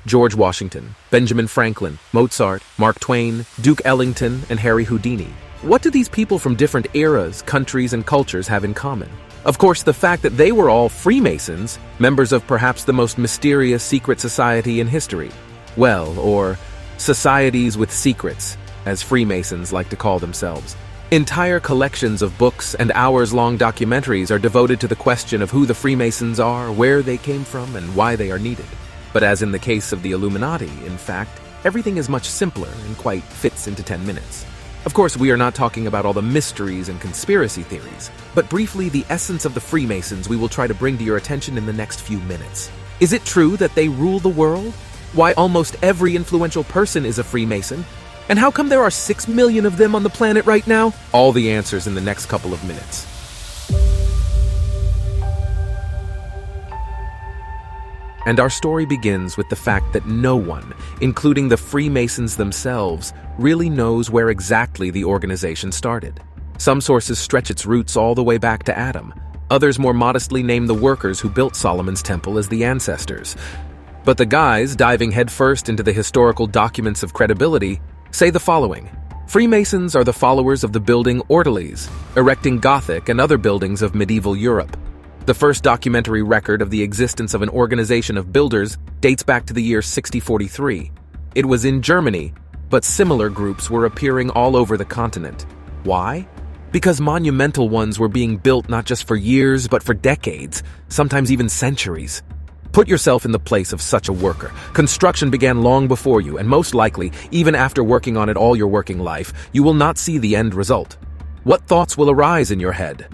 George Washington, Benjamin Franklin, Mozart, Mark Twain, Duke Ellington, and Harry Houdini. What do these people from different eras, countries, and cultures have in common? Of course, the fact that they were all Freemasons, members of perhaps the most mysterious secret society in history. Well, or societies with secrets, as Freemasons like to call themselves. Entire collections of books and hours-long documentaries are devoted to the question of who the Freemasons are, where they came from, and why they are needed. But as in the case of the Illuminati, in fact, everything is much simpler and quite fits into 10 minutes. Of course, we are not talking about all the mysteries and conspiracy theories, but briefly the essence of the Freemasons we will try to bring to your attention in the next few minutes. Is it true that they rule the world? Why almost every influential person is a Freemason? And how come there are 6 million of them on the planet right now? All the answers in the next couple of minutes. And our story begins with the fact that no one, including the Freemasons themselves, really knows where exactly the organization started. Some sources stretch its roots all the way back to Adam. Others more modestly name the workers who built Solomon's temple as the ancestors. But the guys, diving headfirst into the historical documents of credibility, say the following. Freemasons are the followers of the building orderlies, erecting Gothic and other buildings of medieval Europe. The first documentary record of the existence of an organization of builders dates back to the year 6043. It was in Germany, but similar groups were appearing all over the continent. Why? Because monumental ones were being built not just for years, but for decades, sometimes even centuries. Put yourself in the place of such a worker. Construction began long before you, and most likely, even after working on it all your working life, you will not see the end result. What thoughts will arise in your head?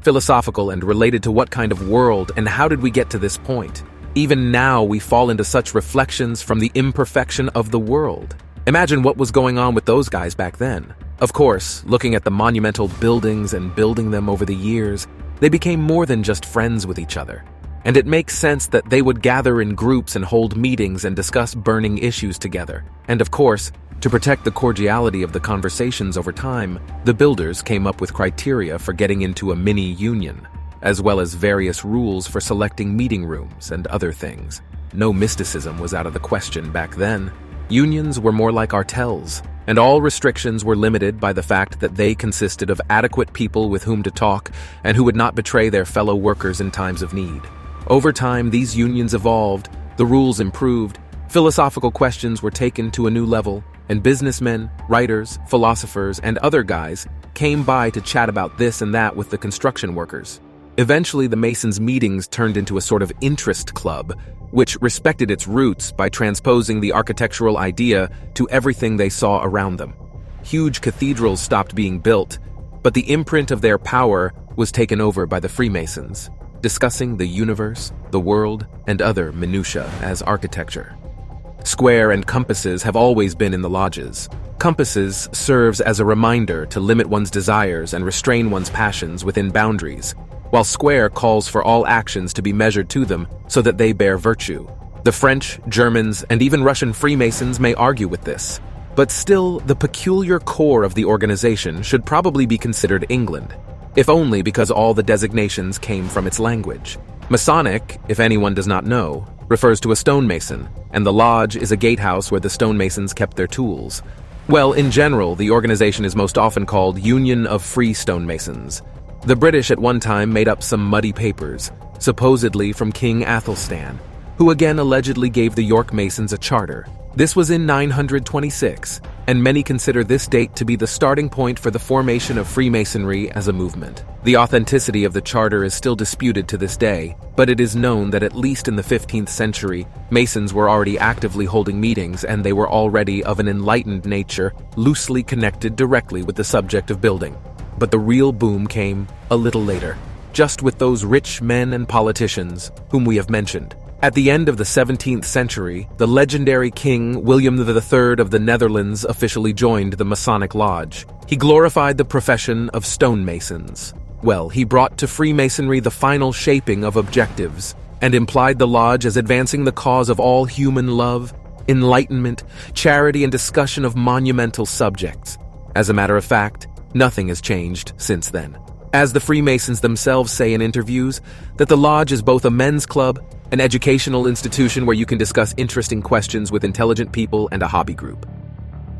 Philosophical and related to what kind of world and how did we get to this point? Even now, we fall into such reflections from the imperfection of the world. Imagine what was going on with those guys back then. Of course, looking at the monumental buildings and building them over the years, they became more than just friends with each other. And it makes sense that they would gather in groups and hold meetings and discuss burning issues together. And of course, to protect the cordiality of the conversations over time, the builders came up with criteria for getting into a mini-union, as well as various rules for selecting meeting rooms and other things. No mysticism was out of the question back then. Unions were more like artels, and all restrictions were limited by the fact that they consisted of adequate people with whom to talk and who would not betray their fellow workers in times of need. Over time, these unions evolved, the rules improved, philosophical questions were taken to a new level, and businessmen, writers, philosophers, and other guys came by to chat about this and that with the construction workers. Eventually, the Masons' meetings turned into a sort of interest club, which respected its roots by transposing the architectural idea to everything they saw around them. Huge cathedrals stopped being built, but the imprint of their power was taken over by the Freemasons, discussing the universe, the world, and other minutiae as architecture. Square and compasses have always been in the lodges. Compasses serves as a reminder to limit one's desires and restrain one's passions within boundaries, while square calls for all actions to be measured to them so that they bear virtue. The French, Germans, and even Russian Freemasons may argue with this, but still, the peculiar core of the organization should probably be considered England, if only because all the designations came from its language. Masonic, if anyone does not know, refers to a stonemason, and the lodge is a gatehouse where the stonemasons kept their tools. Well, in general, the organization is most often called Union of Free Stonemasons. The British at one time made up some muddy papers, supposedly from King Athelstan, who again allegedly gave the York Masons a charter. This was in 926, and many consider this date to be the starting point for the formation of Freemasonry as a movement. The authenticity of the charter is still disputed to this day, but it is known that at least in the 15th century, Masons were already actively holding meetings and they were already of an enlightened nature, loosely connected directly with the subject of building. But the real boom came a little later, just with those rich men and politicians whom we have mentioned. At the end of the 17th century, the legendary King William III of the Netherlands officially joined the Masonic Lodge. He glorified the profession of stonemasons. Well, he brought to Freemasonry the final shaping of objectives, and implied the lodge as advancing the cause of all human love, enlightenment, charity, and discussion of monumental subjects. As a matter of fact, nothing has changed since then. As the Freemasons themselves say in interviews, that the lodge is both a men's club an educational institution where you can discuss interesting questions with intelligent people and a hobby group.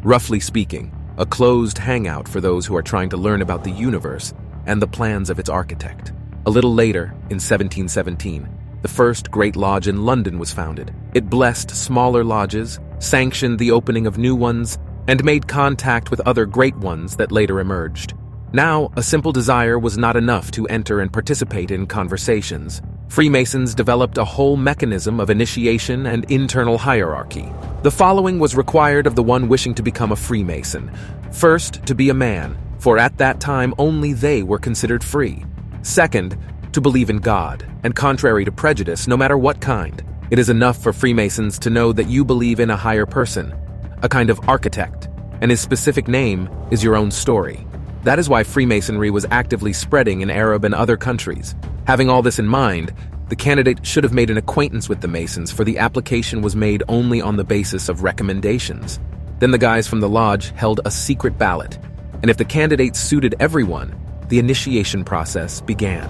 Roughly speaking, a closed hangout for those who are trying to learn about the universe and the plans of its architect. A little later, in 1717, the first great lodge in London was founded. It blessed smaller lodges, sanctioned the opening of new ones, and made contact with other great ones that later emerged. Now, a simple desire was not enough to enter and participate in conversations. Freemasons developed a whole mechanism of initiation and internal hierarchy. The following was required of the one wishing to become a Freemason. First, to be a man, for at that time only they were considered free. Second, to believe in God, and contrary to prejudice, no matter what kind. It is enough for Freemasons to know that you believe in a higher person, a kind of architect, and his specific name is your own story. That is why Freemasonry was actively spreading in Arab and other countries. Having all this in mind, the candidate should have made an acquaintance with the Masons, for the application was made only on the basis of recommendations. Then the guys from the lodge held a secret ballot, and if the candidate suited everyone, the initiation process began.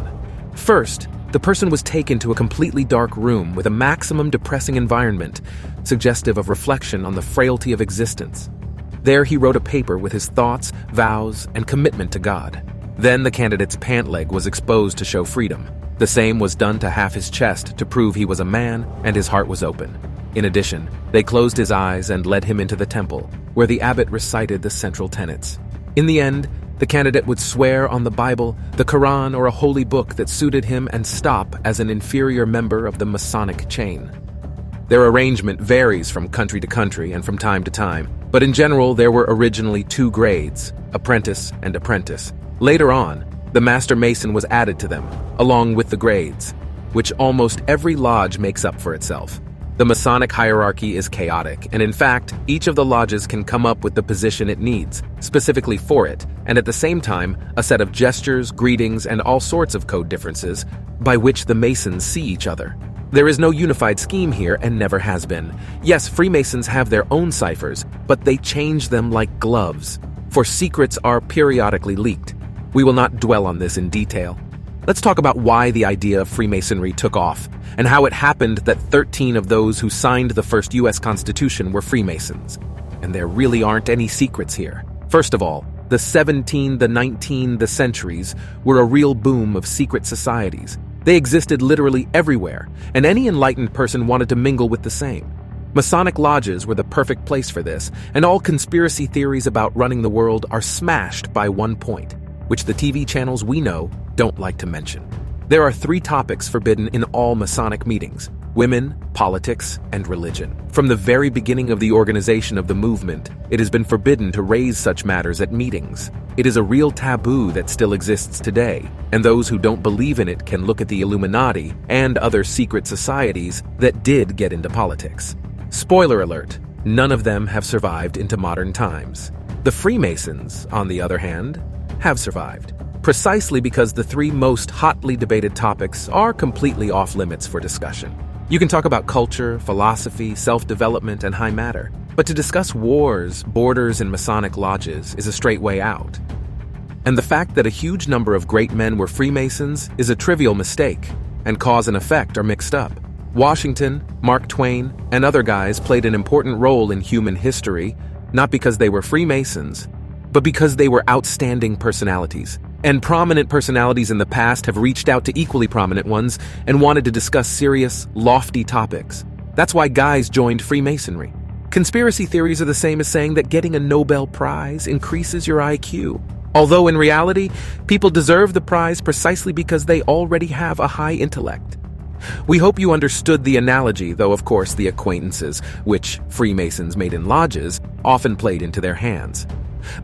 First, the person was taken to a completely dark room with a maximum depressing environment, suggestive of reflection on the frailty of existence. There he wrote a paper with his thoughts, vows, and commitment to God. Then the candidate's pant leg was exposed to show freedom. The same was done to half his chest to prove he was a man and his heart was open. In addition, they closed his eyes and led him into the temple, where the abbot recited the central tenets. In the end, the candidate would swear on the Bible, the Quran, or a holy book that suited him and stop as an inferior member of the Masonic chain. Their arrangement varies from country to country and from time to time, but in general there were originally 2 grades, apprentice and apprentice. Later on, the Master Mason was added to them, along with the grades, which almost every lodge makes up for itself. The Masonic hierarchy is chaotic, and in fact, each of the lodges can come up with the position it needs, specifically for it, and at the same time, a set of gestures, greetings, and all sorts of code differences by which the Masons see each other. There is no unified scheme here and never has been. Yes, Freemasons have their own ciphers, but they change them like gloves, for secrets are periodically leaked. We will not dwell on this in detail. Let's talk about why the idea of Freemasonry took off, and how it happened that 13 of those who signed the first U.S. Constitution were Freemasons. And there really aren't any secrets here. First of all, the 17, the 19, the centuries were a real boom of secret societies. They existed literally everywhere, and any enlightened person wanted to mingle with the same. Masonic lodges were the perfect place for this, and all conspiracy theories about running the world are smashed by one point, which the TV channels we know don't like to mention. There are 3 topics forbidden in all Masonic meetings: women, politics, and religion. From the very beginning of the organization of the movement, it has been forbidden to raise such matters at meetings. It is a real taboo that still exists today, and those who don't believe in it can look at the Illuminati and other secret societies that did get into politics. Spoiler alert, none of them have survived into modern times. The Freemasons, on the other hand, have survived, precisely because the 3 most hotly debated topics are completely off limits for discussion. You can talk about culture, philosophy, self-development, and high matter, but to discuss wars, borders, and Masonic lodges is a straight way out. And the fact that a huge number of great men were Freemasons is a trivial mistake, and cause and effect are mixed up. Washington, Mark Twain, and other guys played an important role in human history, not because they were Freemasons, but because they were outstanding personalities. And prominent personalities in the past have reached out to equally prominent ones and wanted to discuss serious, lofty topics. That's why guys joined Freemasonry. Conspiracy theories are the same as saying that getting a Nobel Prize increases your IQ. Although in reality, people deserve the prize precisely because they already have a high intellect. We hope you understood the analogy, though of course the acquaintances, which Freemasons made in lodges, often played into their hands.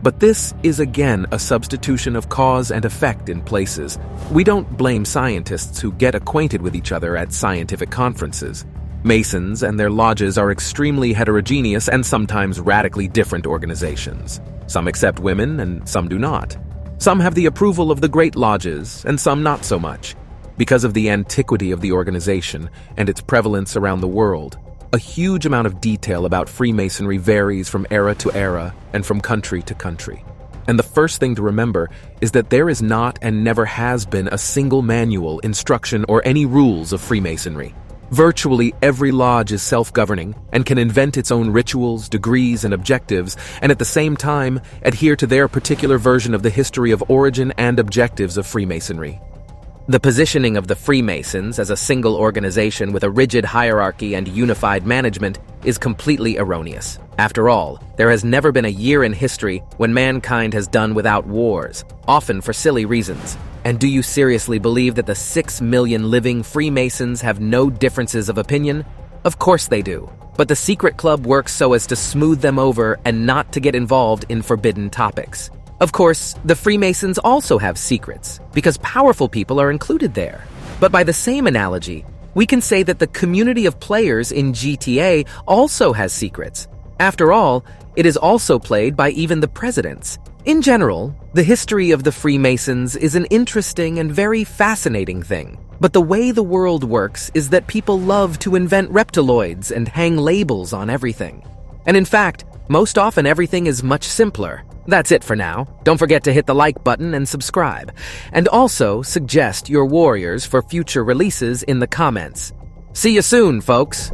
But this is again a substitution of cause and effect in places. We don't blame scientists who get acquainted with each other at scientific conferences. Masons and their lodges are extremely heterogeneous and sometimes radically different organizations. Some accept women and some do not. Some have the approval of the great lodges and some not so much. Because of the antiquity of the organization and its prevalence around the world, a huge amount of detail about Freemasonry varies from era to era and from country to country. And the first thing to remember is that there is not and never has been a single manual, instruction, or any rules of Freemasonry. Virtually every lodge is self-governing and can invent its own rituals, degrees, and objectives, and at the same time adhere to their particular version of the history of origin and objectives of Freemasonry. The positioning of the Freemasons as a single organization with a rigid hierarchy and unified management is completely erroneous. After all, there has never been a year in history when mankind has done without wars, often for silly reasons. And do you seriously believe that the 6 million living Freemasons have no differences of opinion? Of course they do. But the secret club works so as to smooth them over and not to get involved in forbidden topics. Of course, the Freemasons also have secrets, because powerful people are included there. But by the same analogy, we can say that the community of players in GTA also has secrets. After all, it is also played by even the presidents. In general, the history of the Freemasons is an interesting and very fascinating thing. But the way the world works is that people love to invent reptiloids and hang labels on everything. And in fact, most often everything is much simpler. That's it for now. Don't forget to hit the like button and subscribe. And also suggest your warriors for future releases in the comments. See you soon, folks!